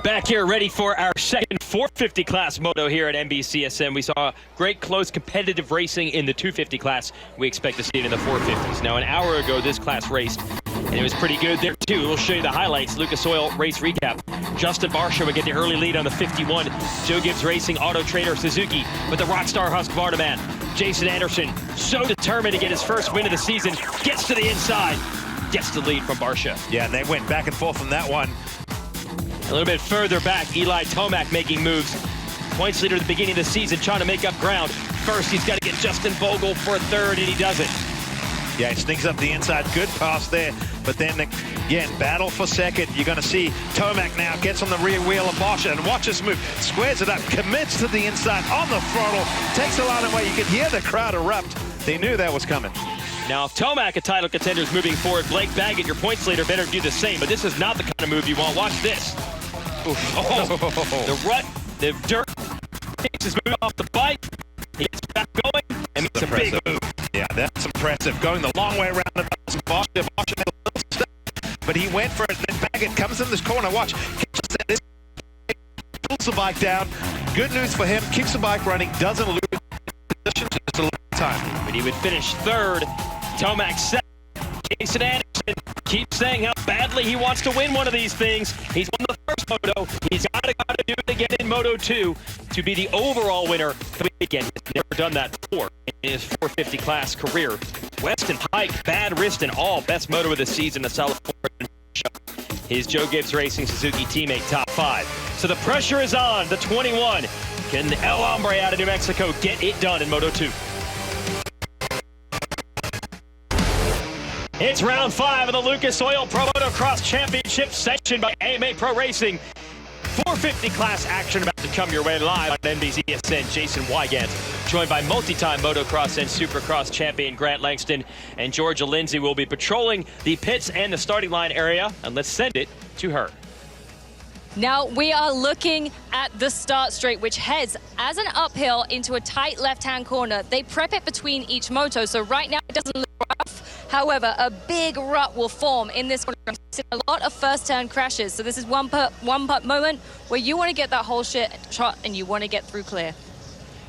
Back here ready for our second 450 class moto here at NBCSN. We saw great close competitive racing in the 250 class. We expect to see it in the 450s. Now, an hour ago, this class raced, and it was pretty good there too. We'll show you the highlights. Lucas Oil race recap. Justin Barsha would get the early lead on the 51. Joe Gibbs Racing, Auto Trader Suzuki with the Rockstar Husqvarna man. Jason Anderson, so determined to get his first win of the season, gets to the inside, gets the lead from Barsha. Yeah, and they went back and forth on that one. A little bit further back, Eli Tomac making moves. Points leader at the beginning of the season, trying to make up ground. First, he's got to get Justin Bogle for a third, and he does it. Yeah, he sneaks up the inside. Good pass there. But then, again, battle for second. You're going to see Tomac now gets on the rear wheel of Barsha and watch this move. Squares it up, commits to the inside on the throttle, takes a line away. You could hear the crowd erupt. They knew that was coming. Now, if Tomac, a title contender, is moving forward, Blake Baggett, your points leader, better do the same. But this is not the kind of move you want. Watch this. Oh, the rut, the dirt, takes his move off the bike. He gets back going, and makes a big move. Yeah, that's impressive. Going the long way around the Barsha made a little step, but he went for it. Then Baggett comes in this corner. Watch, pulls the bike down. Good news for him. Keeps the bike running. Doesn't lose position just a little time. But he would finish third. Tomac second. Jason Anderson keeps saying how badly he wants to win one of these things. He's won the first Moto. He's got to do it again in Moto 2 to be the overall winner. Again, he's never done that before in his 450 class career. Weston Pike, bad wrist and all. Best Moto of the season, the solid fourth. His Joe Gibbs Racing Suzuki teammate, top 5. So the pressure is on. The 21. Can El Hombre out of New Mexico get it done in Moto 2? It's round 5 of the Lucas Oil Pro Motocross Championship section by AMA Pro Racing. 450 class action about to come your way live on NBCSN. Jason Wygant, joined by multi-time motocross and supercross champion Grant Langston, and Georgia Lindsay will be patrolling the pits and the starting line area. And let's send it to her. Now we are looking at the start straight, which heads as an uphill into a tight left-hand corner. They prep it between each moto, so right now it doesn't look rough. However, a big rut will form in this corner. A lot of first-turn crashes, so this is one putt moment where you want to get that whole shot and you want to get through clear.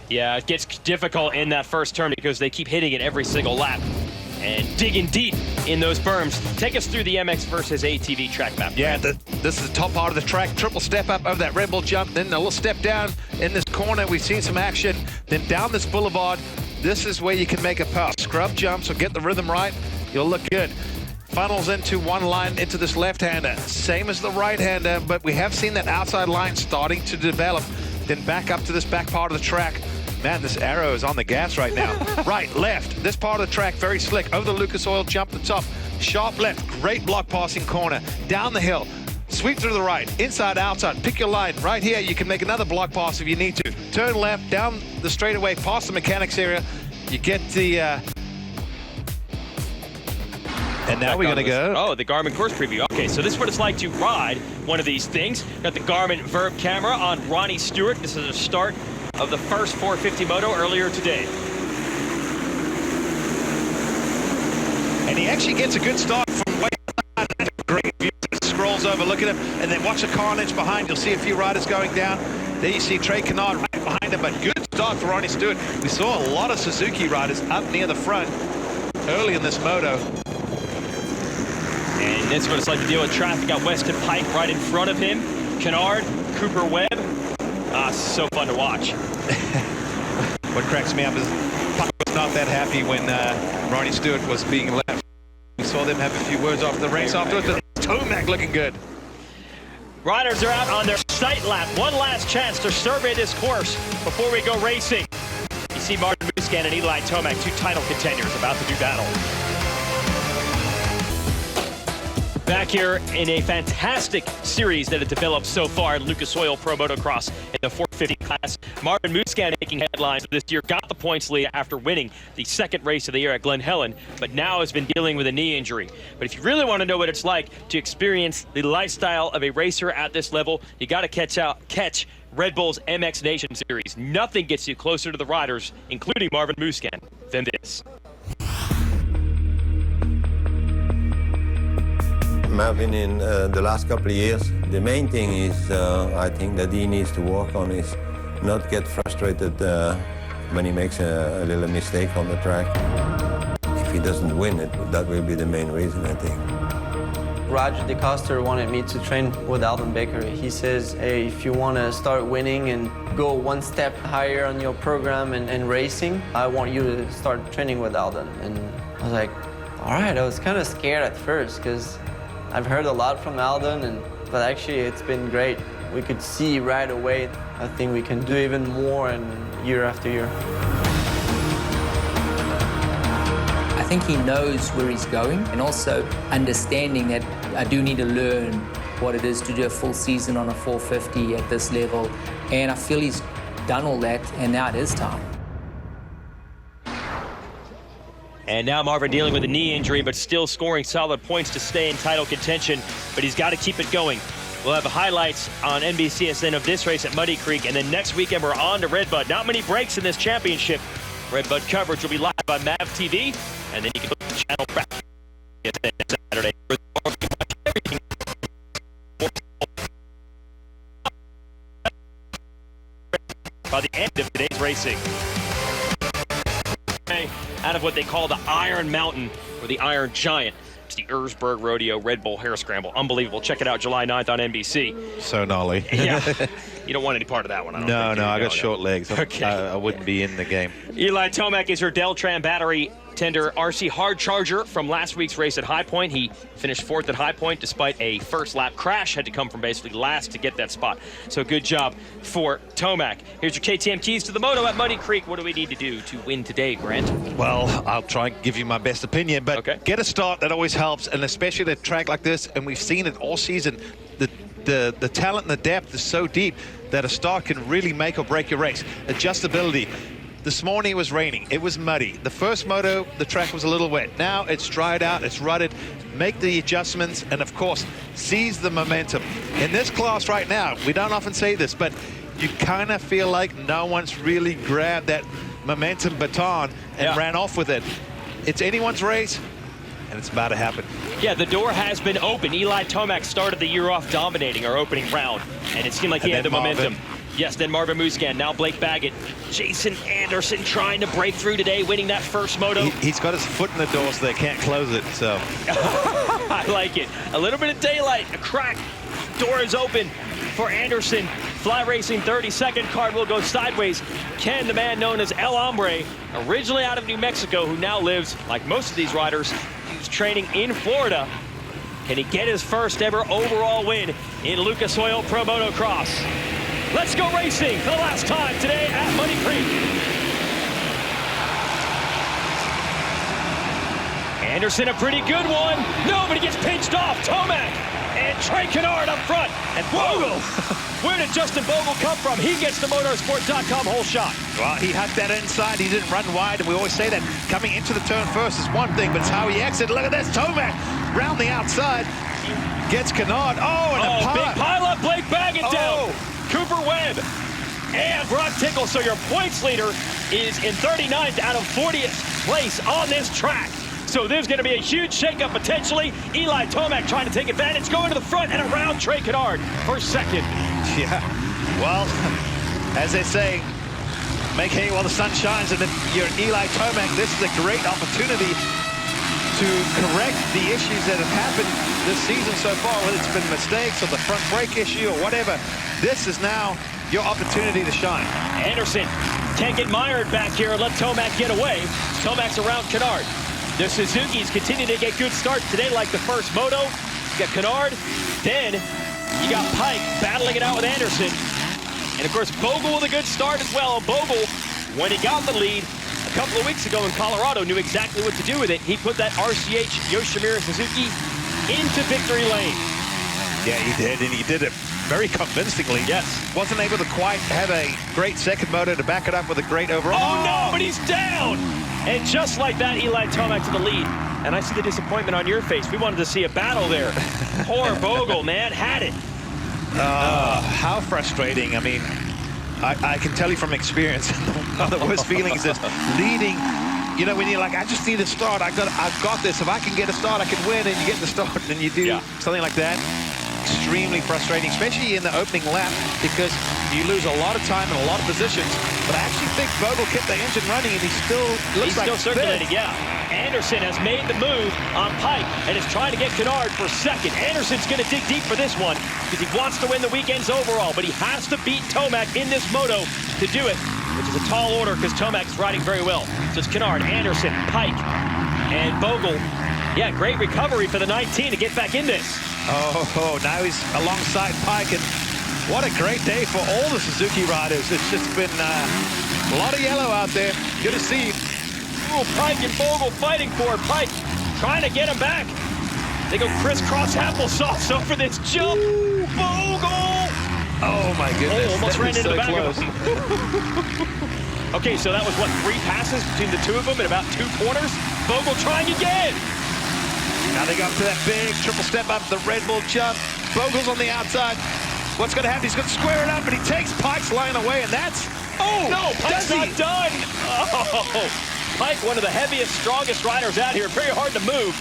Yeah, it gets difficult in that first turn because they keep hitting it every single lap and digging deep in those berms. Take us through the MX versus ATV track map. Yeah, this is the top part of the track. Triple step up over that Red Bull jump, then a little step down in this corner. We've seen some action. Then down this boulevard, this is where you can make a pass. Scrub jumps or get the rhythm right, you'll look good. Funnels into one line into this left-hander. Same as the right-hander, but we have seen that outside line starting to develop. Then back up to this back part of the track. Man, this arrow is on the gas right now. Right, left. This part of the track, very slick. Over the Lucas Oil, jump the top. Sharp left, great block passing corner. Down the hill, sweep through the right. Inside, outside, pick your line. Right here, you can make another block pass if you need to. Turn left, down the straightaway, past the mechanics area. You get the... And now we're going to go. Oh, the Garmin course preview. Okay, so this is what it's like to ride one of these things. Got the Garmin Verb camera on Ronnie Stewart. This is the start of the first 450 Moto earlier today. And he actually gets a good start from way behind. Great view. Scrolls over, look at him, and then watch the carnage behind. You'll see a few riders going down. There you see Trey Kennard right behind him, but good start for Ronnie Stewart. We saw a lot of Suzuki riders up near the front early in this Moto. And this is what it's like to deal with traffic. Got Weston Pike right in front of him. Kennard, Cooper Webb. So fun to watch. What cracks me up is Pike was not that happy when Ronnie Stewart was being left. We saw them have a few words after the race afterwards. Tomac looking good. Riders are out on their sight lap. One last chance to survey this course before we go racing. You see Martin Muscan and Eli Tomac, 2 title contenders, about to do battle. Back here in a fantastic series that has developed so far in Lucas Oil Pro Motocross in the 450 class. Marvin Muscan making headlines this year, got the points lead after winning the second race of the year at Glen Helen, but now has been dealing with a knee injury. But if you really want to know what it's like to experience the lifestyle of a racer at this level, you got to catch Red Bull's MX Nation Series. Nothing gets you closer to the riders, including Marvin Muscan, than this. Marvin in the last couple of years. The main thing is, I think that he needs to work on is not get frustrated when he makes a little mistake on the track. If he doesn't win it, that will be the main reason, I think. Roger DeCoster wanted me to train with Alden Baker. He says, hey, if you want to start winning and go one step higher on your program and racing, I want you to start training with Alden. And I was like, all right. I was kind of scared at first because I've heard a lot from Alden, but actually it's been great. We could see right away. I think we can do even more and year after year. I think he knows where he's going, and also understanding that I do need to learn what it is to do a full season on a 450 at this level. And I feel he's done all that, and now it is time. And now Marvin dealing with a knee injury, but still scoring solid points to stay in title contention, but he's got to keep it going. We'll have highlights on NBCSN of this race at Muddy Creek, and then next weekend we're on to Redbud. Not many breaks in this championship. Redbud coverage will be live on MAV TV, and then you can look at the channel practice Saturday. By the end of today's racing. Out of what they call the Iron Mountain, or the Iron Giant. It's the Erzberg Rodeo Red Bull Hare Scramble. Unbelievable. Check it out July 9th on NBC. So gnarly. Yeah. You don't want any part of that one, I don't think. No, I got short legs. Okay. I wouldn't be in the game. Eli Tomac is her Deltran battery tender RC hard charger from last week's race at High Point. He finished 4th at High Point despite a first lap crash. Had to come from basically last to get that spot. So good job for Tomac. Here's your KTM keys to the Moto at Muddy Creek. What do we need to do to win today, Grant? Well, I'll try and give you my best opinion, but get a start. That always helps, and especially at a track like this, and we've seen it all season. The talent and the depth is so deep that a start can really make or break your race. Adjustability. This morning it was raining, it was muddy. The first moto, the track was a little wet. Now it's dried out, it's rutted. Make the adjustments, and of course, seize the momentum. In this class right now, we don't often say this, but you kind of feel like no one's really grabbed that momentum baton and ran off with it. It's anyone's race, and it's about to happen. Yeah, the door has been open. Eli Tomac started the year off dominating our opening round, and it seemed like he had the momentum. Yes, then Marvin Musquin, now Blake Baggett. Jason Anderson trying to break through today, winning that first moto. He's got his foot in the door, so they can't close it, so. I like it. A little bit of daylight, a crack. Door is open for Anderson. Fly Racing 32nd card will go sideways. Ken, the man known as El Hombre, originally out of New Mexico, who now lives, like most of these riders, he's training in Florida. Can he get his first ever overall win in Lucas Oil Pro Motocross? Let's go racing for the last time today at Muddy Creek. Anderson, a pretty good one. Nobody gets pinched off. Tomac and Trey Kennard up front. And Bogle. Where did Justin Bogle come from? He gets the motorsport.com whole shot. Well, he had that inside. He didn't run wide. And we always say that coming into the turn first is one thing, but it's how he exited. Look at this. Tomac round the outside. Gets Kennard. Oh, and a big pile up. Blake Baggett down. Cooper Webb and Brock Tinkle. So your points leader is in 39th out of 40th place on this track. So there's going to be a huge shakeup potentially. Eli Tomac trying to take advantage, going to the front and around Trey Kennard for second. Yeah, well, as they say, make hay while the sun shines. And if you're Eli Tomac, this is a great opportunity to correct the issues that have happened this season so far, whether it's been mistakes or the front brake issue or whatever. This is now your opportunity to shine. Anderson can't get mired back here and let Tomac get away. Tomac's around Kennard. The Suzuki's continue to get good starts today, like the first moto. You got Kennard, then you got Pike battling it out with Anderson. And of course, Bogle with a good start as well. Bogle, when he got the lead a couple of weeks ago in Colorado, knew exactly what to do with it. He put that RCH Yoshimura Suzuki into victory lane. Yeah, he did, and he did it very convincingly. Yes. Wasn't able to quite have a great second moto to back it up with a great overall. Oh, no, but he's down! And just like that, Eli Tomac to the lead. And I see the disappointment on your face. We wanted to see a battle there. Poor Bogle, man, had it. How frustrating. I mean, I can tell you from experience, one of the worst feelings is leading You know, when you're like, I just need a start. I've got this. If I can get a start, I can win. And you get the start, and you do something like that. Extremely frustrating, especially in the opening lap, because you lose a lot of time and a lot of positions. But I actually think Bogle kept the engine running, and he still looks like still circulating. Yeah. Anderson has made the move on Pike and is trying to get Kennard for second. Anderson's going to dig deep for this one because he wants to win the weekend's overall, but he has to beat Tomac in this moto to do it, which is a tall order because Tomac's riding very well. So it's Kennard, Anderson, Pike, and Bogle. Yeah, great recovery for the 19 to get back in this. Oh, now he's alongside Pike, and what a great day for all the Suzuki riders. It's just been a lot of yellow out there. Good to see. Oh, Pike and Bogle fighting for it. Pike trying to get him back. They go crisscross applesauce over this jump. Ooh, Bogle! Oh my goodness. Oh, almost ran into the back close. of him. Okay, so that was, what, 3 passes between the two of them in about 2 corners? Bogle trying again. Now they got to that big triple step up, the Red Bull jump. Bogle's on the outside. What's going to happen? He's going to square it up, and he takes Pike's line away, and that's... Oh, no, Pike's not done. Oh, Pike, one of the heaviest, strongest riders out here. Very hard to move,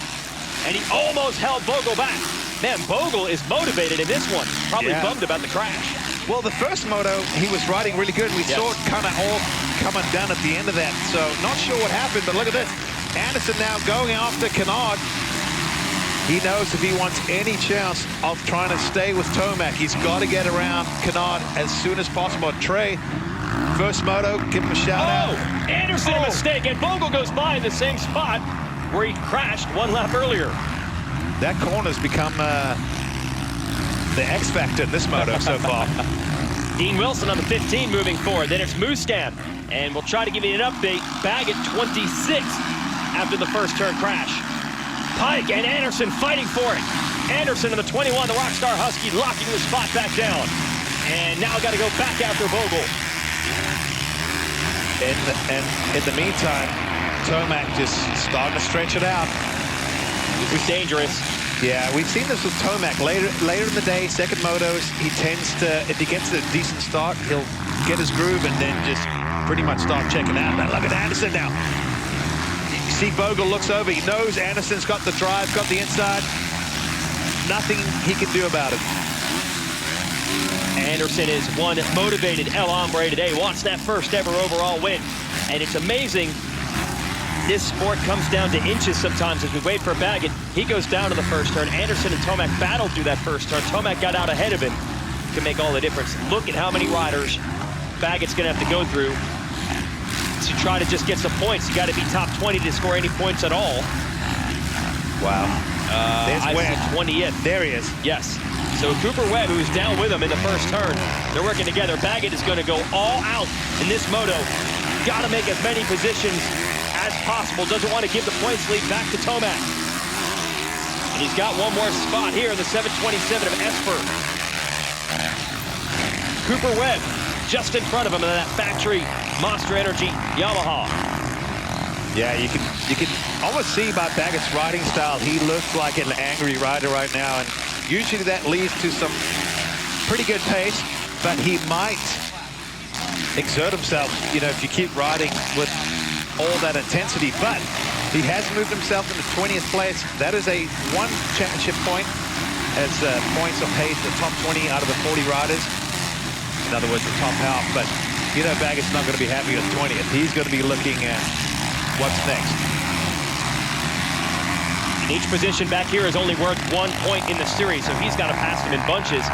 and he almost held Bogle back. Man, Bogle is motivated in this one. Probably bummed about the crash. Well, the first moto, he was riding really good. We saw it kind of all come undone at the end of that, so not sure what happened, but look at this. Anderson now going after Kennard. He knows if he wants any chance of trying to stay with Tomac, he's got to get around Kennard as soon as possible. Trey, first moto, give him a shout out. Anderson, a mistake, and Bogle goes by in the same spot where he crashed 1 lap earlier. That corner's become the X factor in this moto so far. Dean Wilson on the 15 moving forward. Then it's Muscat, and we'll try to give you an update. Baggett 26 after the first turn crash. Pike and Anderson fighting for it. Anderson in the 21, the Rockstar Husky, locking the spot back down. And now got to go back after Bogle. And in the meantime, Tomac just starting to stretch it out. This is dangerous. Yeah, we've seen this with Tomac. Later in the day, second motos, he tends to, if he gets a decent start, he'll get his groove and then just pretty much start checking out. Now look at Anderson now. See, Bogle looks over. He knows Anderson's got the drive, got the inside. Nothing he can do about it. Anderson is one motivated El Hombre today. Wants that first ever overall win. And it's amazing. This sport comes down to inches sometimes as we wait for Baggett. He goes down to the first turn. Anderson and Tomac battled through that first turn. Tomac got out ahead of him to make all the difference. Look at how many riders Baggett's going to have to go through to try to just get some points. You got to be top 20 to score any points at all. Wow. There's Webb. 20th. There he is. Yes. So Cooper Webb, who's down with him in the first turn, they're working together. Baggett is going to go all out in this moto. Got to make as many positions as possible. Doesn't want to give the points lead back to Tomac. And he's got one more spot here in the 727 of Esper. Cooper Webb just in front of him in that factory Monster Energy Yamaha. Yeah, you can almost see by Baggett's riding style, he looks like an angry rider right now, and usually that leads to some pretty good pace, but he might exert himself, you know, if you keep riding with all that intensity. But he has moved himself into 20th place. That is a 1 championship point as points are paid to the top 20 out of the 40 riders. In other words, the top half. But, you know, Baggett's not going to be happy with 20th. He's going to be looking at what's next. And each position back here is only worth 1 point in the series, so he's got to pass him in bunches.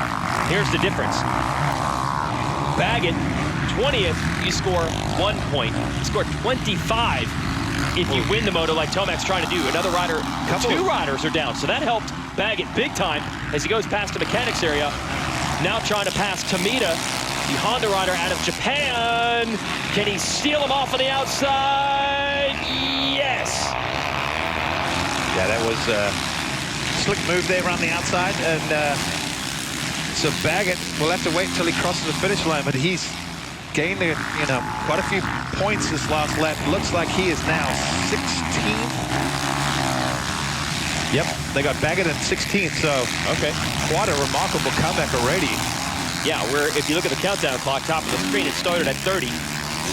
Here's the difference. Baggett, 20th, you score 1 point. You score 25 if you win the moto like Tomac's trying to do. Another rider, 2 riders are down, so that helped Baggett big time as he goes past the mechanics area. Now trying to pass Tamita, the Honda rider out of Japan. Can he steal him off on the outside? Yes. Yeah, that was a slick move there around the outside. And so Baggett will have to wait until he crosses the finish line, but he's gained, you know, quite a few points this last lap. Looks like he is now 16th. Yep, they got Baggett in 16th, so quite a remarkable comeback already. Yeah, if you look at the countdown clock, top of the screen, it started at 30.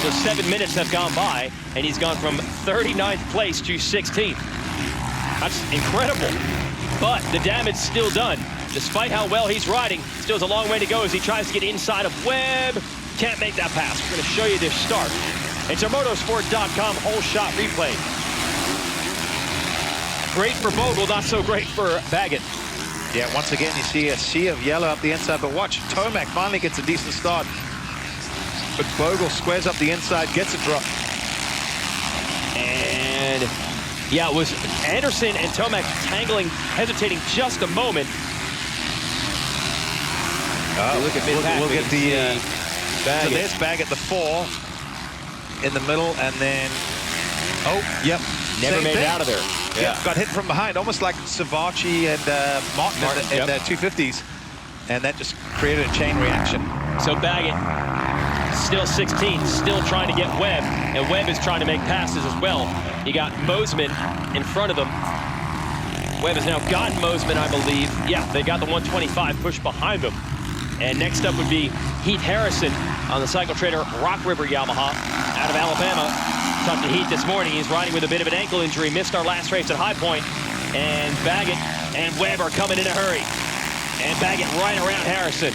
So 7 minutes have gone by, and he's gone from 39th place to 16th. That's incredible. But the damage still done. Despite how well he's riding, still has a long way to go as he tries to get inside of Webb. Can't make that pass. We're going to show you this start. It's our motorsport.com whole shot replay. Great for Bogle, not so great for Baggett. Yeah, once again, you see a sea of yellow up the inside, but watch, Tomac finally gets a decent start. But Bogle squares up the inside, gets a drop. And yeah, it was Anderson and Tomac tangling, hesitating just a moment. Look at We'll get the Baggett. so there's Baggett, the 4 in the middle, and then yep, Never same made thing. it out of there. Yeah, got hit from behind, almost like Savachi and Martin in the 250s, and that just created a chain reaction. So Baggett still 16th, still trying to get Webb, and Webb is trying to make passes as well. You got Mosman in front of them. Webb has now gotten Mosman, I believe. Yeah, they got the 125 push behind them. And next up would be Heath Harrison on the Cycle Trader Rock River Yamaha out of Alabama. Talked to Heath this morning. He's riding with a bit of an ankle injury. Missed our last race at High Point. And Baggett and Webb are coming in a hurry. And Baggett right around Harrison.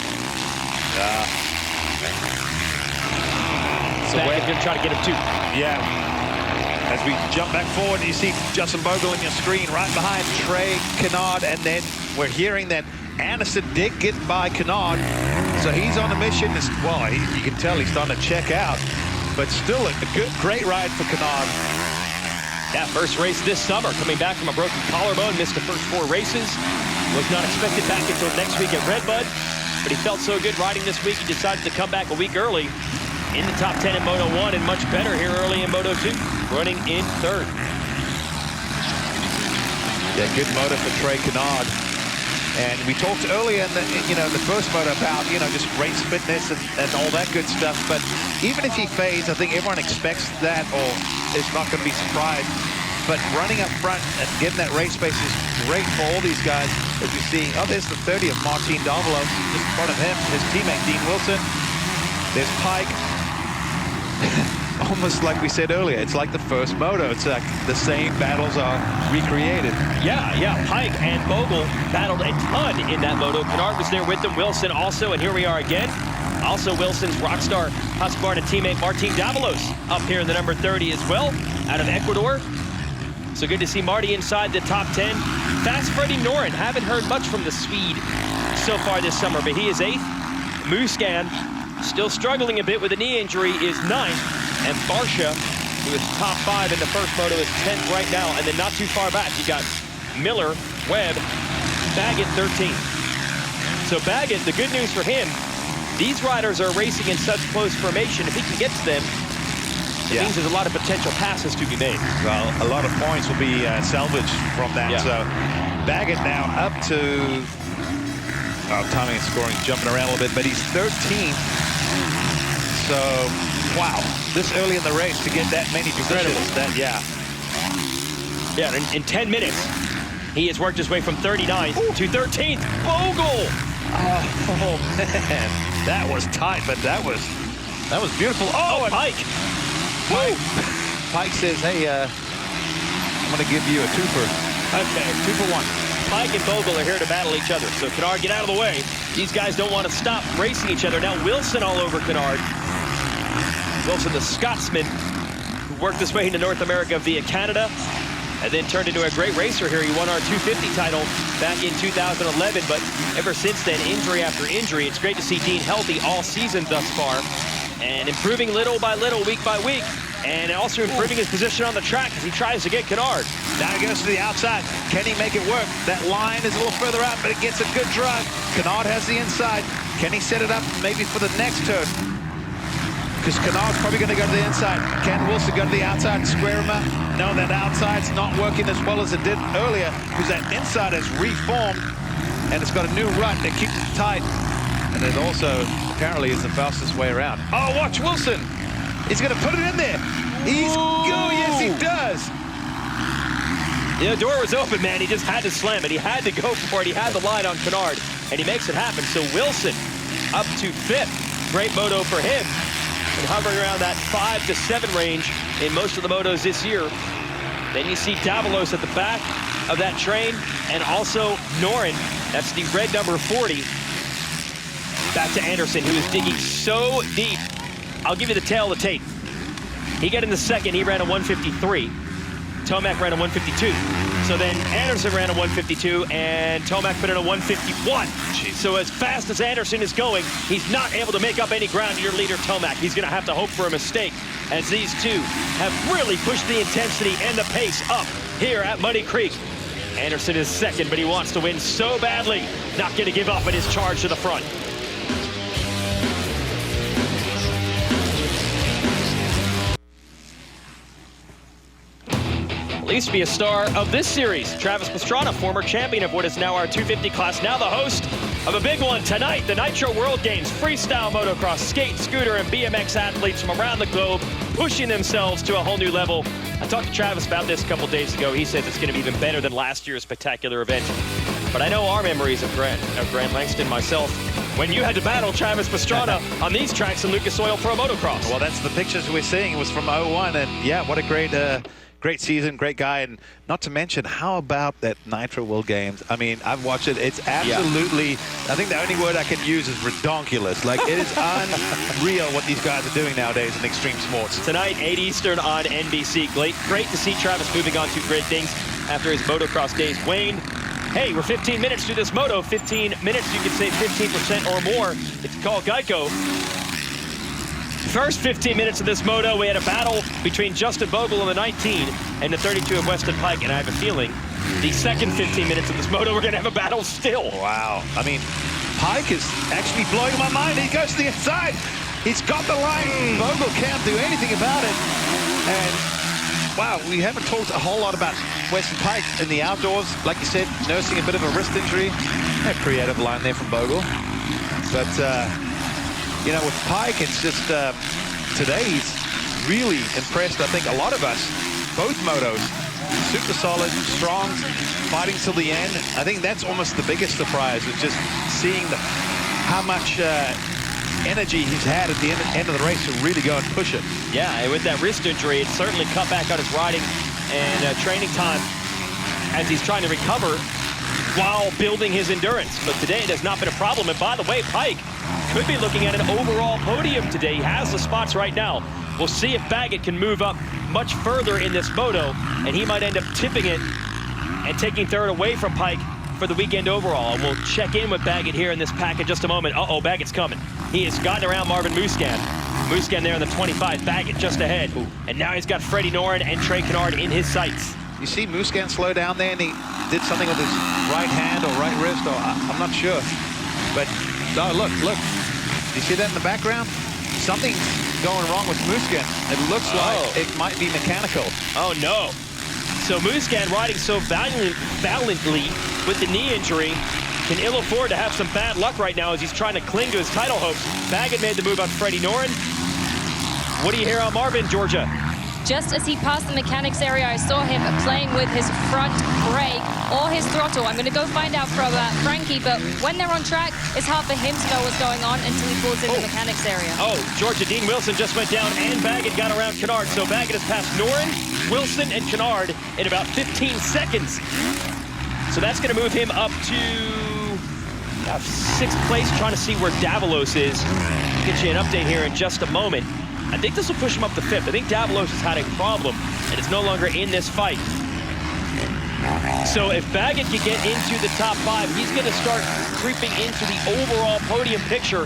So Baggett's going to try to get him too. Yeah. As we jump back forward, you see Justin Bogle on your screen right behind Trey Kennard, and then we're hearing that Anderson did get by Kennard, so he's on a mission. Well, you can tell he's starting to check out, but still a great ride for Kennard. Yeah, first race this summer, coming back from a broken collarbone, missed the first 4 races. Was not expected back until next week at Redbud, but he felt so good riding this week, he decided to come back a week early in the top 10 in Moto 1 and much better here early in Moto 2, running in 3rd. Yeah, good motor for Trey Kennard. And we talked earlier in the first moto about, just race fitness and all that good stuff. But even if he fades, I think everyone expects that or is not going to be surprised. But running up front and getting that race pace is great for all these guys. As you see, there's the 30 of Martin Davolo just in front of him, his teammate Dean Wilson. There's Pike. Almost like we said earlier, it's like the first moto. It's like the same battles are recreated. Yeah, Pike and Bogle battled a ton in that moto. Kennard was there with them, Wilson also, and here we are again. Also Wilson's Rockstar Husqvarna teammate Martin Davalos up here in the number 30 as well, out of Ecuador. So good to see Marty inside the top 10. Fast Freddie Noren, haven't heard much from the Swede so far this summer, but he is 8th. Muscan, still struggling a bit with a knee injury, is 9th. And Barsha, who is top 5 in the first moto, is 10th right now. And then not too far back, you got Miller, Webb, Baggett 13th. So Baggett, the good news for him, these riders are racing in such close formation. If he can get to them, it means there's a lot of potential passes to be made. Well, a lot of points will be salvaged from that. Yeah. So Baggett now up to timing and scoring, jumping around a little bit, but he's 13th. So, wow, this early in the race to get that many positions, In 10 minutes, he has worked his way from 39th to 13th. Bogle! Oh, man, that was tight, but that was beautiful. Oh, and Pike! Pike says, hey, I'm going to give you a 2 for... Okay, 2 for 1. Pike and Bogle are here to battle each other. So Kennard, get out of the way. These guys don't want to stop racing each other. Now Wilson all over Kennard. Wilson, the Scotsman, who worked his way into North America via Canada and then turned into a great racer here. He won our 250 title back in 2011, but ever since then, injury after injury. It's great to see Dean healthy all season thus far and improving little by little, week by week, and also improving his position on the track as he tries to get Kennard. Now he goes to the outside. Can he make it work? That line is a little further out, but it gets a good drive. Kennard has the inside. Can he set it up maybe for the next turn? Because Kennard's probably going to go to the inside. Can Wilson go to the outside and square him up? No, that outside's not working as well as it did earlier, because that inside has reformed, and it's got a new rut that keeps it tight. And it also apparently is the fastest way around. Oh, watch Wilson. He's going to put it in there. Yes, he does. Yeah, the door was open, man. He just had to slam it. He had to go for it. He had the line on Kennard, and he makes it happen. So Wilson up to 5th. Great moto for him. and hovering around that 5 to 7 range in most of the motos this year. Then you see Davalos at the back of that train, and also Noren. That's the red number 40. Back to Anderson, who is digging so deep. I'll give you the tail of the tape. He got in the second, he ran a 153. Tomac ran a 152. So then Anderson ran a 152, and Tomac put in a 151. Jeez. So as fast as Anderson is going, he's not able to make up any ground to your leader, Tomac. He's going to have to hope for a mistake, as these two have really pushed the intensity and the pace up here at Muddy Creek. Anderson is second, but he wants to win so badly. Not going to give up in his charge to the front. Used to be a star of this series. Travis Pastrana, former champion of what is now our 250 class, now the host of a big one tonight, the Nitro World Games. Freestyle motocross, skate, scooter, and BMX athletes from around the globe pushing themselves to a whole new level. I talked to Travis about this a couple days ago. He says it's going to be even better than last year's spectacular event. But I know our memories of Grant Langston, myself, when you had to battle Travis Pastrana on these tracks in Lucas Oil Pro Motocross. Well, that's the pictures we're seeing. It was from 01, and yeah, what a great season, great guy, and not to mention, how about that Nitro World Games? I mean, I've watched it. It's absolutely, I think the only word I can use is redonkulous. Like, it is unreal what these guys are doing nowadays in extreme sports. Tonight, 8 Eastern on NBC. Great to see Travis moving on to great things after his motocross days waned. Hey, we're 15 minutes through this moto. 15 minutes, you can save 15% or more if you call Geico. First 15 minutes of this moto, we had a battle between Justin Bogle in the 19 and the 32 of Weston Pike, and I have a feeling the second 15 minutes of this moto, we're going to have a battle still. Wow. I mean, Pike is actually blowing my mind. He goes to the inside. He's got the line. Bogle can't do anything about it. And, wow, we haven't talked a whole lot about Weston Pike in the outdoors. Like you said, nursing a bit of a wrist injury. A creative line there from Bogle. But, you know, with Pike, it's just today he's really impressed, I think, a lot of us. Both motos, super solid, strong, fighting till the end. I think that's almost the biggest surprise, is just seeing how much energy he's had at the end of the race to really go and push it. Yeah, and with that wrist injury, it certainly cut back on his riding and training time as he's trying to recover while building his endurance. But today it has not been a problem. And by the way, Pike could be looking at an overall podium today. He has the spots right now. We'll see if Baggett can move up much further in this moto, and he might end up tipping it and taking third away from Pike for the weekend overall. And we'll check in with Baggett here in this pack in just a moment. Uh-oh, Baggett's coming. He has gotten around Marvin Musquin. Musquin there in the 25, Baggett just ahead. And now he's got Freddie Noren and Trey Canard in his sights. You see Musquin slow down there, and he did something with his right hand or right wrist, or I'm not sure. But, oh, look. You see that in the background? Something's going wrong with Musquin. It looks like it might be mechanical. Oh, no. So Musquin riding so valiantly with the knee injury can ill afford to have some bad luck right now as he's trying to cling to his title hopes. Baggett made the move on Freddie Noren. What do you hear on Marvin, Georgia? Just as he passed the mechanics area, I saw him playing with his front brake or his throttle. I'm going to go find out from Frankie, but when they're on track, it's hard for him to know what's going on until he falls in the mechanics area. Oh, Georgia, Dean Wilson just went down, and Baggett got around Canard. So Baggett has passed Noren, Wilson, and Canard in about 15 seconds. So that's going to move him up to 6th place, trying to see where Davalos is. Get you an update here in just a moment. I think this will push him up to 5th. I think Davalos has had a problem and is no longer in this fight. So if Baggett can get into the top 5, he's going to start creeping into the overall podium picture.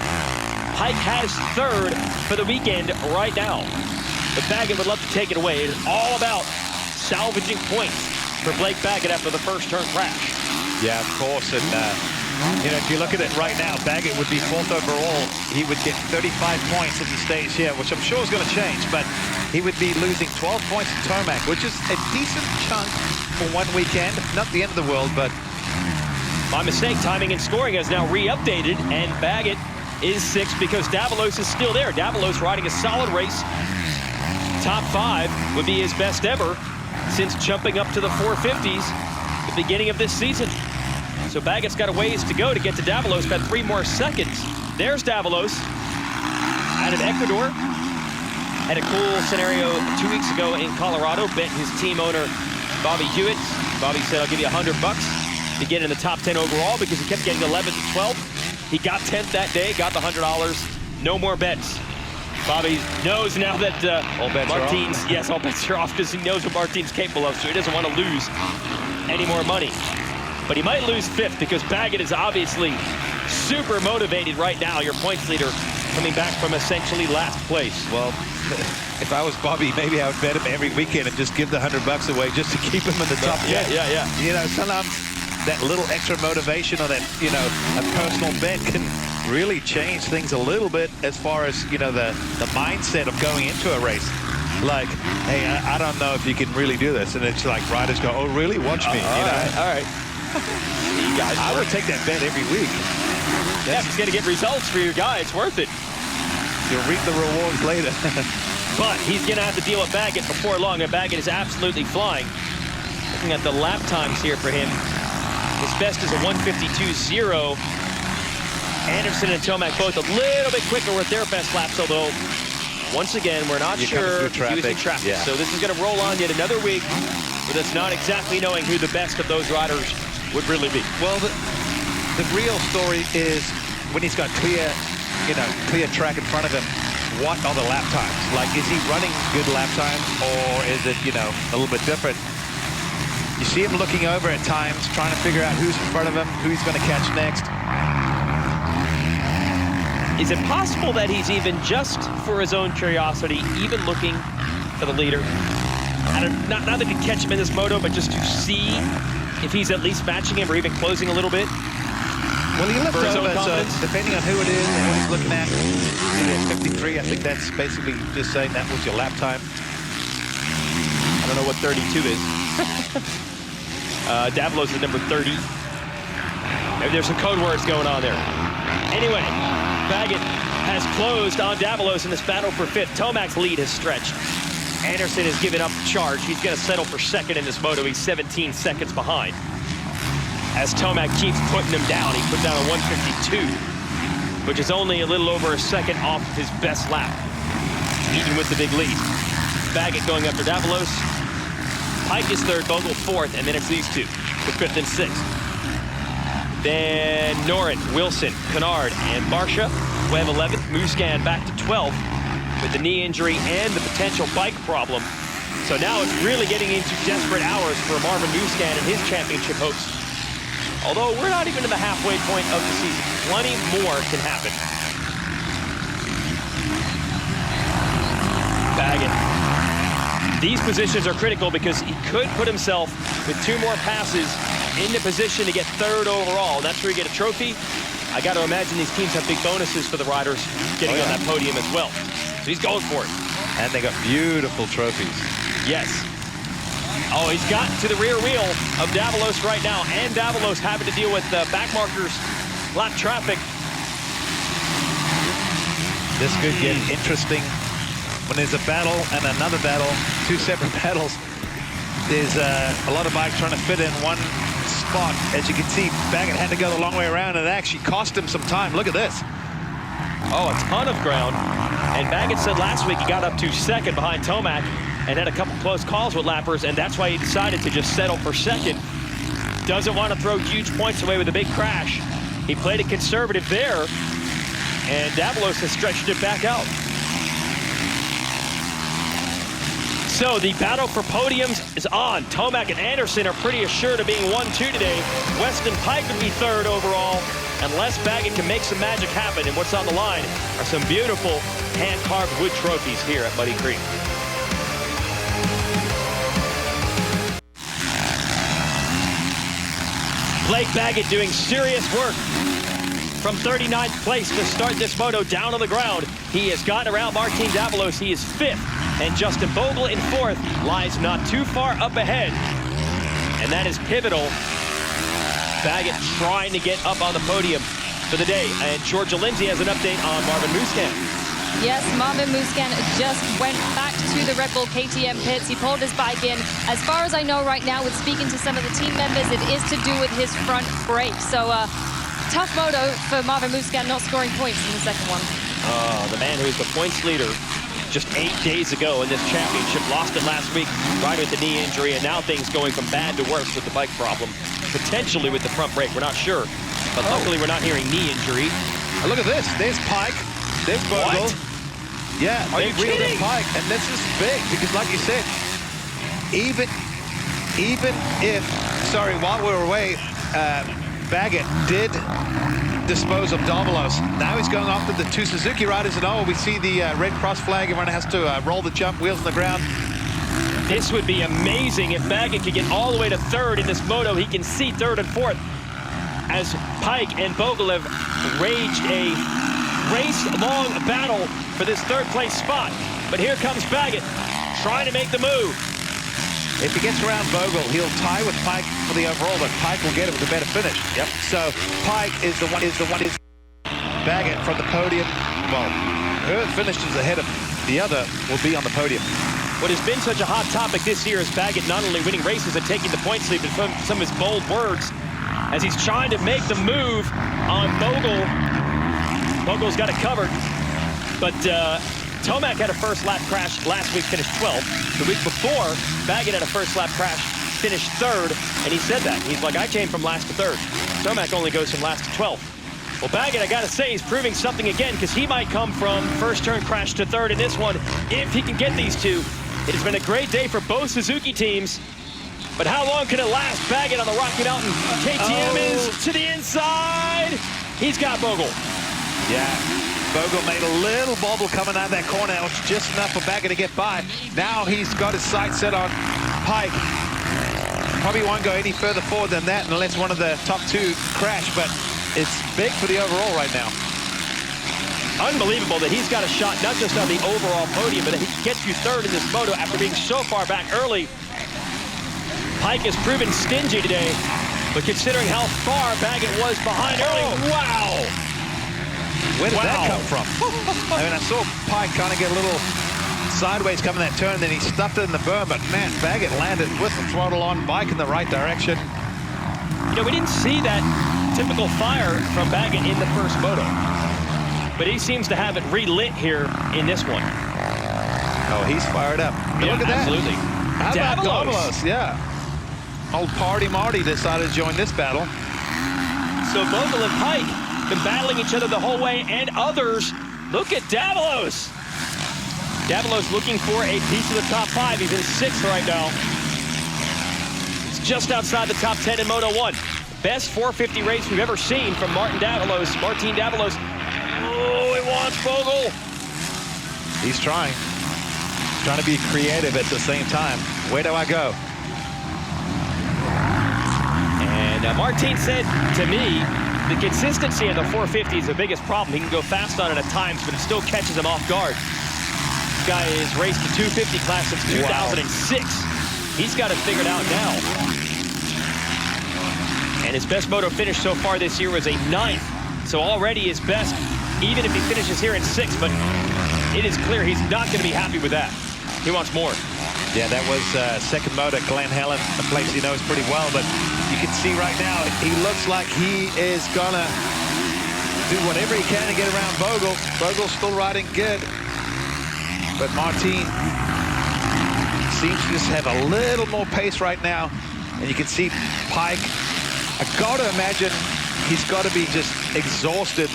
Pike has 3rd for the weekend right now. But Baggett would love to take it away. It is all about salvaging points for Blake Baggett after the first turn crash. Yeah, of course. And, you know, if you look at it right now, Baggett would be 4th overall. He would get 35 points if he stays here, which I'm sure is going to change, but he would be losing 12 points to Tomac, which is a decent chunk for one weekend. Not the end of the world, but... My mistake, timing and scoring has now re-updated, and Baggett is 6th because Davalos is still there. Davalos riding a solid race. Top 5 would be his best ever since jumping up to the 450s at the beginning of this season. So Baggett's got a ways to go to get to Davalos, about 3 more seconds. There's Davalos out of Ecuador. had a cool scenario 2 weeks ago in Colorado, bet his team owner, Bobby Hewitt. Bobby said, I'll give you $100 to get in the top 10 overall because he kept getting 11th and 12th. He got 10th that day, got the $100. No more bets. Bobby knows now that Martin's, yes, all bets are off because he knows what Martin's capable of, so he doesn't want to lose any more money. But he might lose 5th because Baggett is obviously super motivated right now, your points leader, coming back from essentially last place. Well, if I was Bobby, maybe I would bet him every weekend and just give the $100 away just to keep him in the top 10. Yeah. You know, sometimes that little extra motivation or that, you know, a personal bet can really change things a little bit as far as, you know, the mindset of going into a race. Like, hey, I don't know if you can really do this. And it's like riders go, oh, really? Watch me. All right. You guys, I would take that bet every week. Yeah, if he's going to get results for your guy, it's worth it. You'll reap the rewards later. But he's going to have to deal with Baggett before long, and Baggett is absolutely flying. Looking at the lap times here for him, his best is a 1:52.0. Anderson and Tomac both a little bit quicker with their best laps, although, once again, we're not sure using traffic. Yeah. So this is going to roll on yet another week with us not exactly knowing who the best of those riders would really be. Well, the real story is when he's got clear track in front of him, what are the lap times? Like, is he running good lap times, or is it, you know, a little bit different? You see him looking over at times, trying to figure out who's in front of him, who he's going to catch next. Is it possible that he's even just for his own curiosity, even looking for the leader? Not that he'd catch him in this moto, but just to see if he's at least matching him or even closing a little bit? Well, he left for his over, own confidence. so depending on who it is and who he's looking at, at 53, I think that's basically just saying that was your lap time. I don't know what 32 is. Davalos is number 30. Maybe there's some code words going on there. Anyway, Baggett has closed on Davalos in this battle for 5th. Tomac's lead has stretched. Anderson has given up the charge. He's going to settle for 2nd in this moto. He's 17 seconds behind. As Tomac keeps putting him down, he put down a 1:52, which is only a little over a second off of his best lap, even with the big lead. Baggett going after Davalos. Pike is 3rd, Bogle 4th, and then it's these two for 5th and 6th. Then Norin, Wilson, Kennard, and Barsha. Webb 11th, Muscan back to 12th with the knee injury and the potential bike problem. So now it's really getting into desperate hours for Marvin Muscan and his championship hopes. Although we're not even in the halfway point of the season. Plenty more can happen. Baggett. These positions are critical because he could put himself with 2 more passes in the position to get 3rd overall. That's where you get a trophy. I got to imagine these teams have big bonuses for the riders getting on that podium as well. So he's going for it. And they got beautiful trophies. Yes. Oh, he's got to the rear wheel of Davalos right now, and Davalos having to deal with back markers, lap traffic. This could get interesting when there's a battle and another battle, 2 separate battles. There's a lot of bikes trying to fit in one spot. As you can see, Baggett had to go the long way around, and it actually cost him some time. Look at this. Oh, a ton of ground. And Baggett said last week he got up to 2nd behind Tomac and had a couple close calls with lappers, and that's why he decided to just settle for 2nd. Doesn't want to throw huge points away with a big crash. He played it conservative there, and Davalos has stretched it back out. So the battle for podiums is on. Tomac and Anderson are pretty assured of being 1-2 today. Weston Pike would be 3rd overall, unless Baggett can make some magic happen. And what's on the line are some beautiful hand-carved wood trophies here at Muddy Creek. Blake Baggett doing serious work from 39th place to start this moto down on the ground. He has gotten around Martin Davalos. He is 5th. And Justin Bogle in 4th lies not too far up ahead. And that is pivotal. Baggett trying to get up on the podium for the day. And Georgia Lindsay has an update on Marvin Muscan. Yes, Marvin Muscan just went back to the Red Bull KTM pits. He pulled his bike in. As far as I know right now, with speaking to some of the team members, it is to do with his front brake. So tough moto for Marvin Muscan, not scoring points in the second one. The man who's the points leader just 8 days ago in this championship. Lost it last week, riding with the knee injury, and now things going from bad to worse with the bike problem. Potentially with the front brake, we're not sure. But luckily, we're not hearing knee injury. Look at this. There's Pike. There's Bogle. What? Yeah, Are they you reeled in kidding? Pike, and this is big because, like you said, even if, sorry, while we were away, Baggett did dispose of Davalos. Now he's going after the two Suzuki riders, and we see the red cross flag. Everyone has to roll the jump, wheels on the ground. This would be amazing if Baggett could get all the way to third in this moto. He can see third and fourth as Pike and Bogle have raged a race-long battle for this third-place spot. But here comes Baggett trying to make the move. If he gets around Bogle, he'll tie with Pike for the overall, but Pike will get it with a better finish. Yep. So Pike is the one. Baggett from the podium. Well, her finishes ahead of the other will be on the podium. What has been such a hot topic this year is Baggett not only winning races and taking the point lead, but from some of his bold words as he's trying to make the move on Bogle. Bogle's got it covered, but Tomac had a first lap crash last week, finished 12th. The week before, Baggett had a first lap crash, finished 3rd, and he said that. He's like, I came from last to 3rd. Tomac only goes from last to 12th. Well, Baggett, I gotta say, he's proving something again, because he might come from first turn crash to 3rd in this one, if he can get these two. It has been a great day for both Suzuki teams, but how long can it last? Baggett on the Rocky Mountain. KTM is to the inside. He's got Bogle. Yeah, Bogle made a little bobble coming out of that corner. It was just enough for Baggett to get by. Now he's got his sights set on Pike. Probably won't go any further forward than that unless one of the top two crash, but it's big for the overall right now. Unbelievable that he's got a shot not just on the overall podium, but that he gets you 3rd in this moto after being so far back early. Pike has proven stingy today, but considering how far Baggett was behind early, wow! Where did that come from? I mean, I saw Pike kind of get a little sideways coming that turn, and then he stuffed it in the berm, but man, Baggett landed with the throttle on, bike in the right direction. You know, we didn't see that typical fire from Baggett in the first moto, but he seems to have it relit here in this one. Oh, he's fired up. Yeah, look at that. absolutely. How about Davalos? Davalos? Yeah. Old Party Marty decided to join this battle. So Bogle and Pike been battling each other the whole way, and others. Look at Davalos. Davalos looking for a piece of the top 5. He's in 6th right now. It's just outside the top 10 in Moto 1. Best 450 race we've ever seen from Martin Davalos. Oh, he wants Bogle. He's trying to be creative at the same time. Where do I go? And Martin said to me, the consistency of the 450 is the biggest problem. He can go fast on it at times, but it still catches him off guard. This guy has raced the 250 class since 2006. He's got it figured out now. And his best moto finish so far this year was a 9th. So already his best, even if he finishes here in 6th, but it is clear he's not going to be happy with that. He wants more. Yeah, that was second moto at Glen Helen, a place he knows pretty well, but you can see right now, he looks like he is gonna do whatever he can to get around Bogle. Bogle's still riding good, but Martin seems to just have a little more pace right now, and you can see Pike. I gotta imagine he's got to be just exhausted.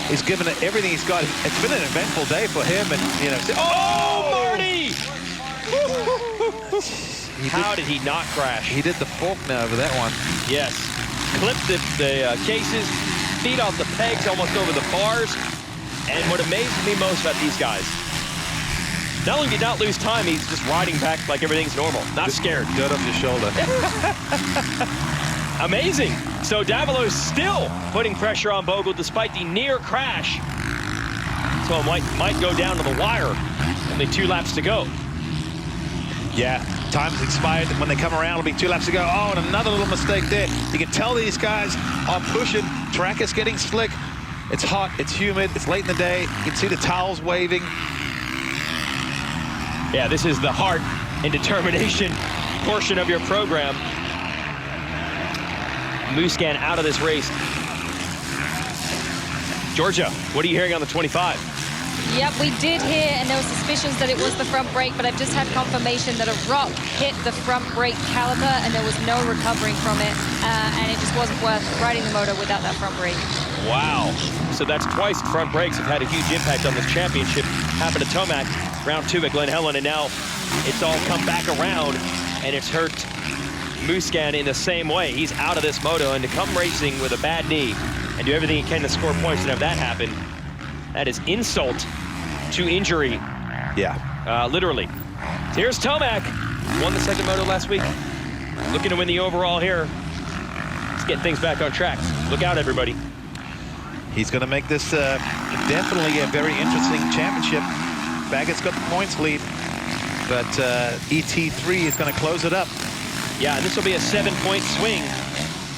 He's given it everything he's got. It's been an eventful day for him, and you know. Oh, Marty! How did he not crash? He did the Faulkner over that one. Yes. Clipped the cases, feet off the pegs, almost over the bars. And what amazes me most about these guys, not only did not lose time, he's just riding back like everything's normal. Not scared. Dirt off your shoulder. Amazing. So Davalos still putting pressure on Bogle despite the near crash. So it might go down to the wire. Only 2 laps to go. Yeah, time's expired. When they come around, it'll be 2 laps to go. Oh, and another little mistake there. You can tell these guys are pushing. Track is getting slick. It's hot, it's humid, it's late in the day. You can see the towels waving. Yeah, this is the heart and determination portion of your program. Muscan out of this race. Georgia, what are you hearing on the 25? Yep, we did hear, and there were suspicions that it was the front brake, but I've just had confirmation that a rock hit the front brake caliper, and there was no recovering from it, and it just wasn't worth riding the moto without that front brake. Wow. So that's twice front brakes have had a huge impact on this championship. Happened to Tomac, round 2 at Glen Helen, and now it's all come back around, and it's hurt Musquin in the same way. He's out of this moto, and to come racing with a bad knee and do everything he can to score points and have that happen, that is insult to injury. Yeah. Literally. So here's Tomac. Won the second moto last week. Looking to win the overall here. Let's get things back on track. Look out, everybody. He's going to make this definitely a very interesting championship. Baggett's got the points lead, but ET3 is going to close it up. Yeah, and this will be a 7-point swing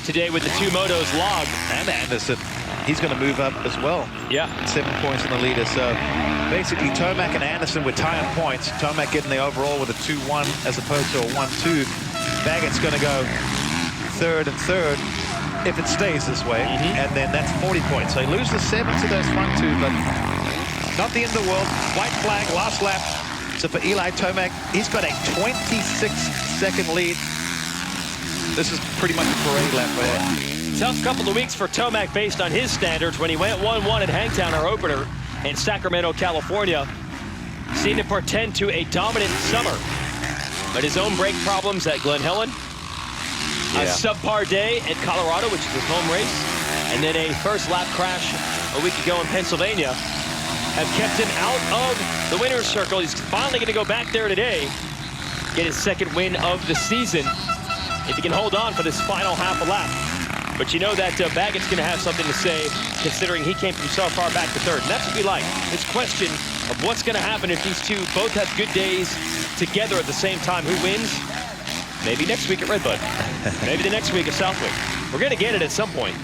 today with the 2 motos logged. And Anderson, he's going to move up as well. Yeah. 7 points in the leader. So basically Tomac and Anderson with tying points. Tomac getting the overall with a 2-1 as opposed to a 1-2. Baggett's going to go 3rd and 3rd if it stays this way. And then that's 40 points. So he loses 7 to those front 2, but not the end of the world. White flag, last lap. So for Eli Tomac, he's got a 26-second lead. This is pretty much a parade lap for him. Tough couple of weeks for Tomac based on his standards when he went 1-1 at Hangtown, our opener, in Sacramento, California. Seemed to portend to a dominant summer. But his own brake problems at Glen Helen, a subpar day at Colorado, which is his home race, and then a first lap crash a week ago in Pennsylvania have kept him out of the winner's circle. He's finally going to go back there today, get his second win of the season, if he can hold on for this final half a lap. But you know that Baggett's going to have something to say, considering he came from so far back to 3rd. And that's what we like. This question of what's going to happen if these two both have good days together at the same time. Who wins? Maybe next week at Redbud. Maybe the next week at Southwick. We're going to get it at some point.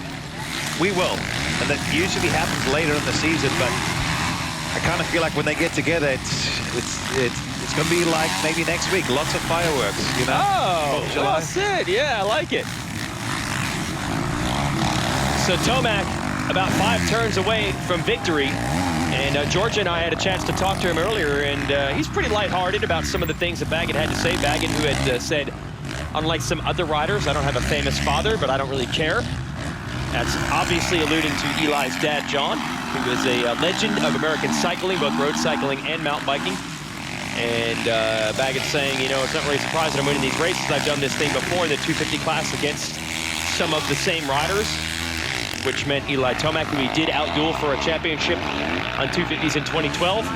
We will. And that usually happens later in the season, but I kind of feel like when they get together, it's going to be like maybe next week. Lots of fireworks, you know? Oh, well said. Yeah, I like it. So Tomac about 5 turns away from victory. And Georgia and I had a chance to talk to him earlier, and he's pretty lighthearted about some of the things that Baggett had to say. Baggett, who had said, unlike some other riders, I don't have a famous father, but I don't really care. That's obviously alluding to Eli's dad, John, who is a legend of American cycling, both road cycling and mountain biking. And Baggett saying, you know, it's not really surprising I'm winning these races. I've done this thing before in the 250 class against some of the same riders, which meant Eli Tomac, who he did outduel for a championship on 250s in 2012.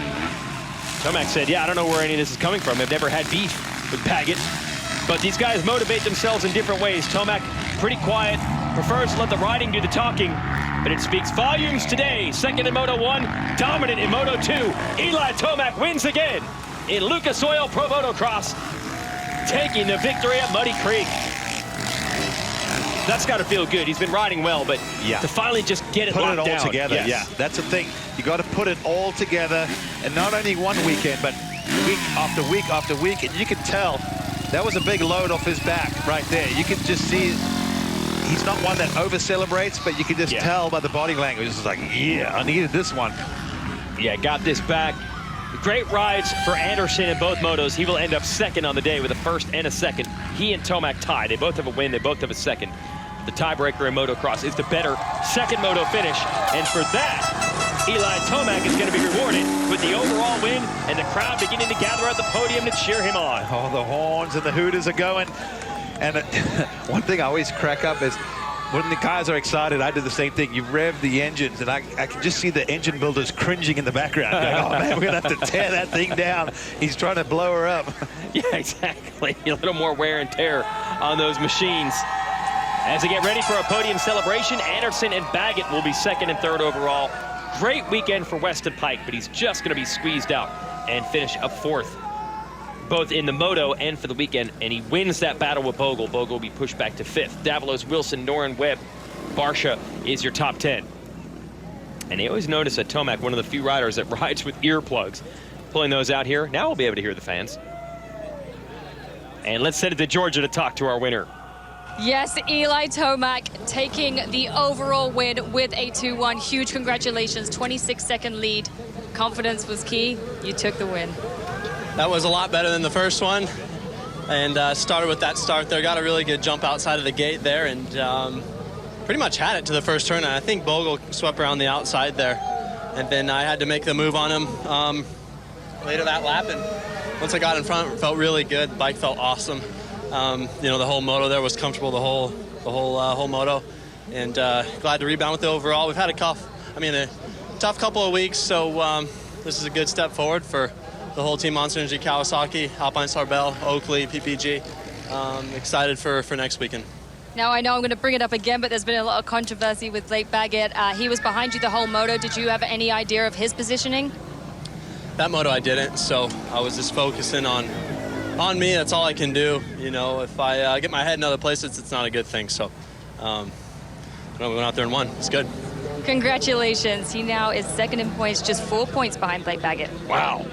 Tomac said, yeah, I don't know where any of this is coming from. I've never had beef with Baggett. But these guys motivate themselves in different ways. Tomac, pretty quiet, prefers to let the riding do the talking, but it speaks volumes today. Second in Moto 1, dominant in Moto 2. Eli Tomac wins again in Lucas Oil Pro Motocross, taking the victory at Muddy Creek. That's got to feel good. He's been riding well, but to finally just get it locked down. Put it all together, yes. That's the thing. You got to put it all together, and not only one weekend, but week after week after week, and you can tell that was a big load off his back right there. You can just see he's not one that over-celebrates, but you can just tell by the body language. It's like, yeah, I needed this one. Yeah, got this back. Great rides for Anderson in both motos. He will end up second on the day with a first and a second. He and Tomac tie. They both have a win. They both have a second. The tiebreaker in motocross is the better second moto finish. And for that, Eli Tomac is going to be rewarded with the overall win and the crowd beginning to gather at the podium to cheer him on. Oh, the horns and the hooters are going. And one thing I always crack up is when the guys are excited, I do the same thing. You rev the engines, and I can just see the engine builders cringing in the background. Going, oh, man, we're going to have to tear that thing down. He's trying to blow her up. Yeah, exactly. A little more wear and tear on those machines. As they get ready for a podium celebration, Anderson and Baggett will be second and third overall. Great weekend for Weston Pike, but he's just going to be squeezed out and finish up fourth, both in the moto and for the weekend, and he wins that battle with Bogle. Bogle will be pushed back to fifth. Davalos, Wilson, Noren, Webb, Barsha is your top 10. And they always notice that Tomac, one of the few riders that rides with earplugs. Pulling those out here. Now we'll be able to hear the fans. And let's send it to Georgia to talk to our winner. Yes, Eli Tomac taking the overall win with a 2-1. Huge congratulations, 26-second lead. Confidence was key. You took the win. That was a lot better than the first one. And started with that start there. Got a really good jump outside of the gate there and pretty much had it to the first turn. And I think Bogle swept around the outside there. And then I had to make the move on him later that lap. And once I got in front, it felt really good. The bike felt awesome. You know, the whole moto there was comfortable the whole moto. And glad to rebound with the overall. We've had a tough couple of weeks, so this is a good step forward for the whole team, Monster Energy, Kawasaki, Alpine Star Bell, Oakley, PPG. Excited for next weekend. Now, I know I'm going to bring it up again, but there's been a lot of controversy with Blake Baggett. He was behind you the whole moto. Did you have any idea of his positioning? That moto I didn't, so I was just focusing on me. That's all I can do. You know, if I get my head in other places, it's not a good thing. So we went out there and won. It's good. Congratulations. He now is second in points, just 4 points behind Blake Baggett. Wow.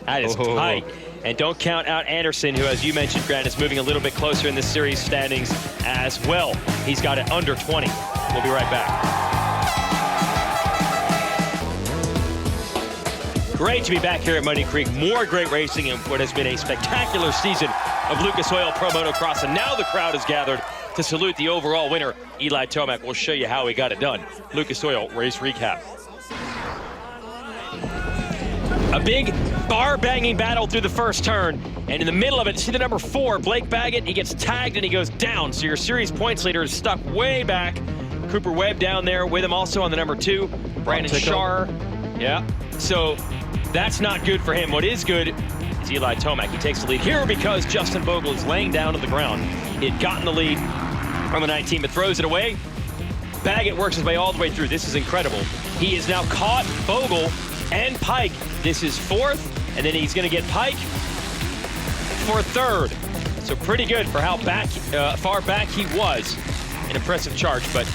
That is tight. And don't count out Anderson, who, as you mentioned, Grant, is moving a little bit closer in the series standings as well. He's got it under 20. We'll be right back. Great to be back here at Muddy Creek. More great racing in what has been a spectacular season of Lucas Oil Pro Motocross. And now the crowd is gathered to salute the overall winner, Eli Tomac. We'll show you how he got it done. Lucas Oil race recap. A big bar-banging battle through the first turn, and in the middle of it, see the number 4, Blake Baggett. He gets tagged and he goes down, so your series points leader is stuck way back. Cooper Webb down there with him also on the number 2, Brandon Scharr. Yeah, so that's not good for him. What is good is Eli Tomac. He takes the lead here because Justin Bogle is laying down on the ground. He had gotten the lead on the 19, but throws it away. Baggett works his way all the way through. This is incredible. He has now caught Bogle and Pike. This is 4th, and then he's going to get Pike for 3rd. So pretty good for how far back he was. An impressive charge, but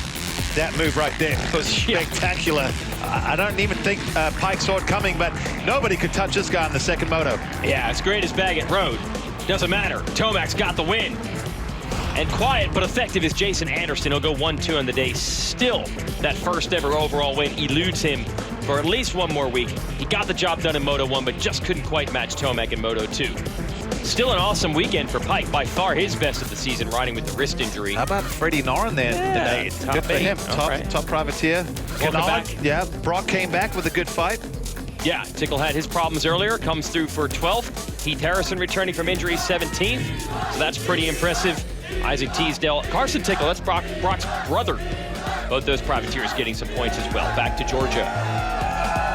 that move right there was spectacular. I don't even think Pike saw it coming, but nobody could touch this guy in the second moto. Yeah, as great as Baggett rode, doesn't matter. Tomac's got the win. And quiet but effective is Jason Anderson. He'll go 1-2 on the day. Still, that first ever overall win eludes him for at least one more week. He got the job done in Moto 1, but just couldn't quite match Tomac in Moto 2. Still an awesome weekend for Pike. By far his best of the season, riding with the wrist injury. How about Freddie Noren there today? Good for him. Top privateer. Back. Yeah, Brock came back with a good fight. Yeah, Tickle had his problems earlier. Comes through for 12th. Heath Harrison returning from injury, 17th. So that's pretty impressive. Isaac Teasdale, Carson Tickle, that's Brock's brother. Both those privateers getting some points as well. Back to Georgia.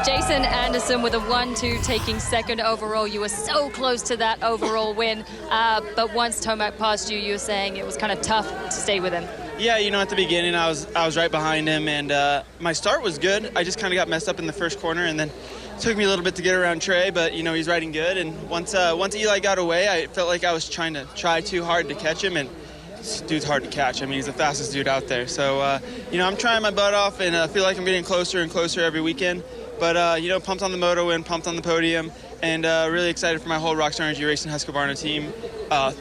Jason Anderson with a 1-2, taking second overall. You were so close to that overall win, but once Tomac passed you, you were saying it was kind of tough to stay with him. Yeah, you know, at the beginning, I was right behind him, and my start was good. I just kind of got messed up in the first corner, and then it took me a little bit to get around Trey, but, you know, he's riding good. And once Eli got away, I felt like I was try too hard to catch him, and this dude's hard to catch. I mean, he's the fastest dude out there. So, you know, I'm trying my butt off, and I feel like I'm getting closer and closer every weekend. But, you know, pumped on the moto win, pumped on the podium, and really excited for my whole Rockstar Energy Racing Husqvarna team.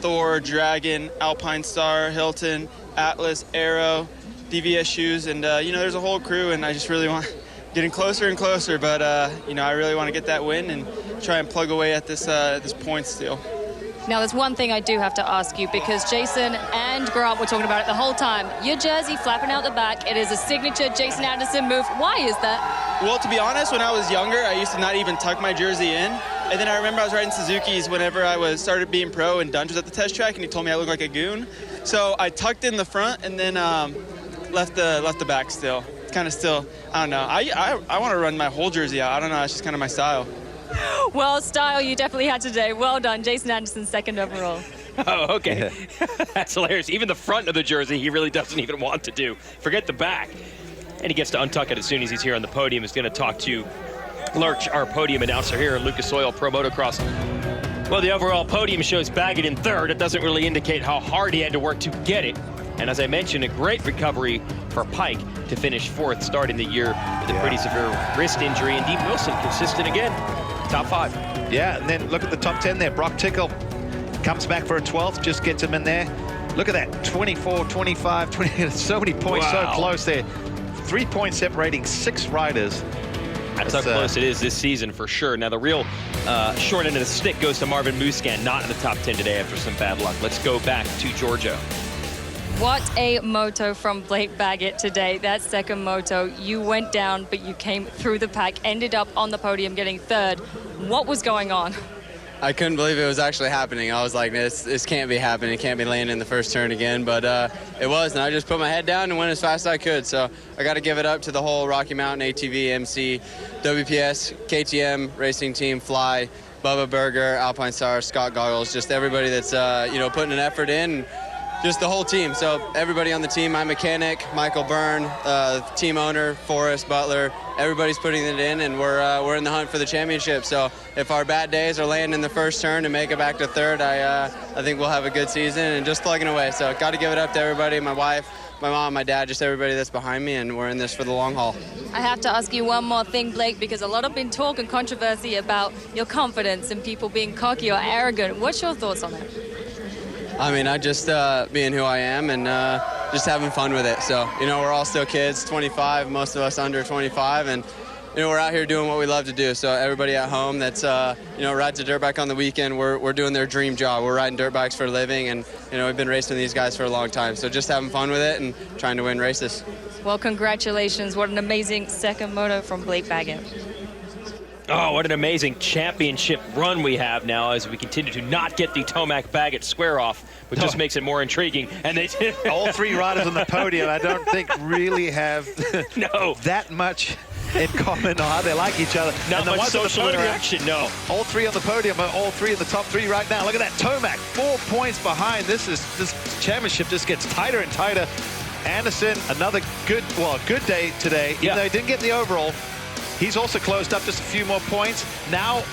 Thor, Dragon, Alpine Star, Hilton, Atlas, Arrow, DVS Shoes, and, you know, there's a whole crew, and I just really want getting closer and closer. But, you know, I really want to get that win and try and plug away at this points steal. Now, there's one thing I do have to ask you, because Jason and Grant were talking about it the whole time. Your jersey flapping out the back, it is a signature Jason Anderson move. Why is that? Well, to be honest, when I was younger, I used to not even tuck my jersey in. And then I remember I was riding Suzuki's whenever I started being pro, and Dunge was at the test track, and he told me I looked like a goon. So I tucked in the front and then left the back still. It's kind of still, I don't know. I want to run my whole jersey out. I don't know, it's just kind of my style. Well, style you definitely had today. Well done. Jason Anderson, second overall. Oh, okay. That's hilarious. Even the front of the jersey, he really doesn't even want to do. Forget the back. And he gets to untuck it as soon as he's here on the podium. He's going to talk to Lurch, our podium announcer here at Lucas Oil Pro Motocross. Well, the overall podium shows Baggett in 3rd. It doesn't really indicate how hard he had to work to get it. And as I mentioned, a great recovery for Pike to finish 4th, starting the year with a pretty severe wrist injury. And Dean Wilson consistent again. Top 5. Yeah, and then look at the top 10 there. Brock Tickle comes back for a 12th, just gets him in there. Look at that, 24, 25, 20, so many points, Wow. so close there. 3 points separating 6 riders. That's how close it is this season for sure. Now the real short end of the stick goes to Marvin Musquin, not in the top 10 today after some bad luck. Let's go back to Georgia. What a moto from Blake Baggett today. That second moto, you went down, but you came through the pack, ended up on the podium getting third. What was going on? I couldn't believe it was actually happening. I was like, this can't be happening. It can't be landing in the first turn again. But it was, and I just put my head down and went as fast as I could. So I got to give it up to the whole Rocky Mountain ATV, MC, WPS, KTM racing team, Fly, Bubba Berger, Alpine Star, Scott Goggles, just everybody that's putting an effort in. Just the whole team. So everybody on the team, my mechanic, Michael Byrne, team owner, Forrest Butler, everybody's putting it in, and we're in the hunt for the championship. So if our bad days are landing in the first turn to make it back to third, I think we'll have a good season and just plugging away. So got to give it up to everybody, my wife, my mom, my dad, just everybody that's behind me, and we're in this for the long haul. I have to ask you one more thing, Blake, because a lot of been talk and controversy about your confidence and people being cocky or arrogant. What's your thoughts on that? I mean, I just being who I am and just having fun with it. So, we're all still kids, 25, most of us under 25, and, we're out here doing what we love to do. So everybody at home that's, rides a dirt bike on the weekend, we're doing their dream job. We're riding dirt bikes for a living, and, we've been racing these guys for a long time. So just having fun with it and trying to win races. Well, congratulations. What an amazing second moto from Blake Baggett. Oh, what an amazing championship run we have now as we continue to not get the Tomac Baggett square off, which just makes it more intriguing. And they All 3 riders on the podium, I don't think really have that much in common or how they like each other. Not and the much ones on the social podium, interaction, no. All 3 on the podium are all 3 in the top 3 right now. Look at that, Tomac, 4 points behind. This championship just gets tighter and tighter. Anderson, another good day today, even though he didn't get the overall. He's also closed up just a few more points. Now,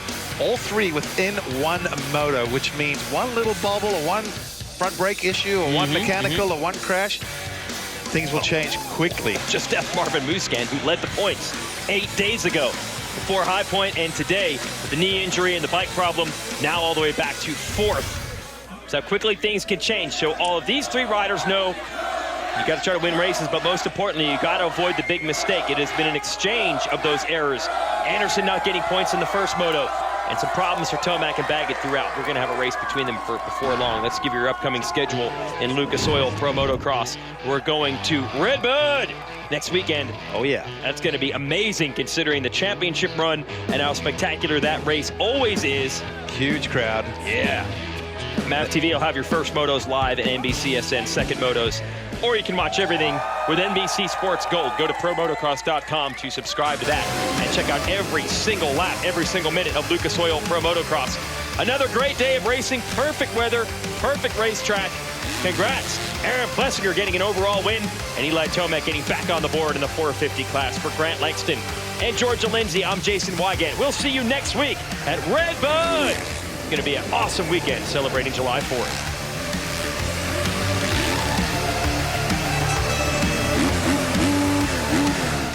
all 3 within 1 moto, which means 1 little bobble or 1 front brake issue or 1 mechanical or 1 crash. Things will change quickly. Just F. Marvin Musquin, who led the points 8 days ago before High Point, and today with the knee injury and the bike problem, now all the way back to 4th. So quickly things can change. So all of these 3 riders know you got to try to win races, but most importantly, you got to avoid the big mistake. It has been an exchange of those errors. Anderson not getting points in the first moto, and some problems for Tomac and Baggett throughout. We're going to have a race between them before long. Let's give you your upcoming schedule in Lucas Oil Pro Motocross. We're going to Redbud next weekend. Oh yeah, that's going to be amazing considering the championship run and how spectacular that race always is. Huge crowd. Yeah. MAV TV will have your first motos live at NBCSN second motos. Or you can watch everything with NBC Sports Gold. Go to ProMotocross.com to subscribe to that and check out every single lap, every single minute of Lucas Oil Pro Motocross. Another great day of racing, perfect weather, perfect racetrack. Congrats, Aaron Plessinger getting an overall win, and Eli Tomac getting back on the board in the 450 class. For Grant Langston and Georgia Lindsay, I'm Jason Wygant. We'll see you next week at Redbud. It's going to be an awesome weekend celebrating July 4th.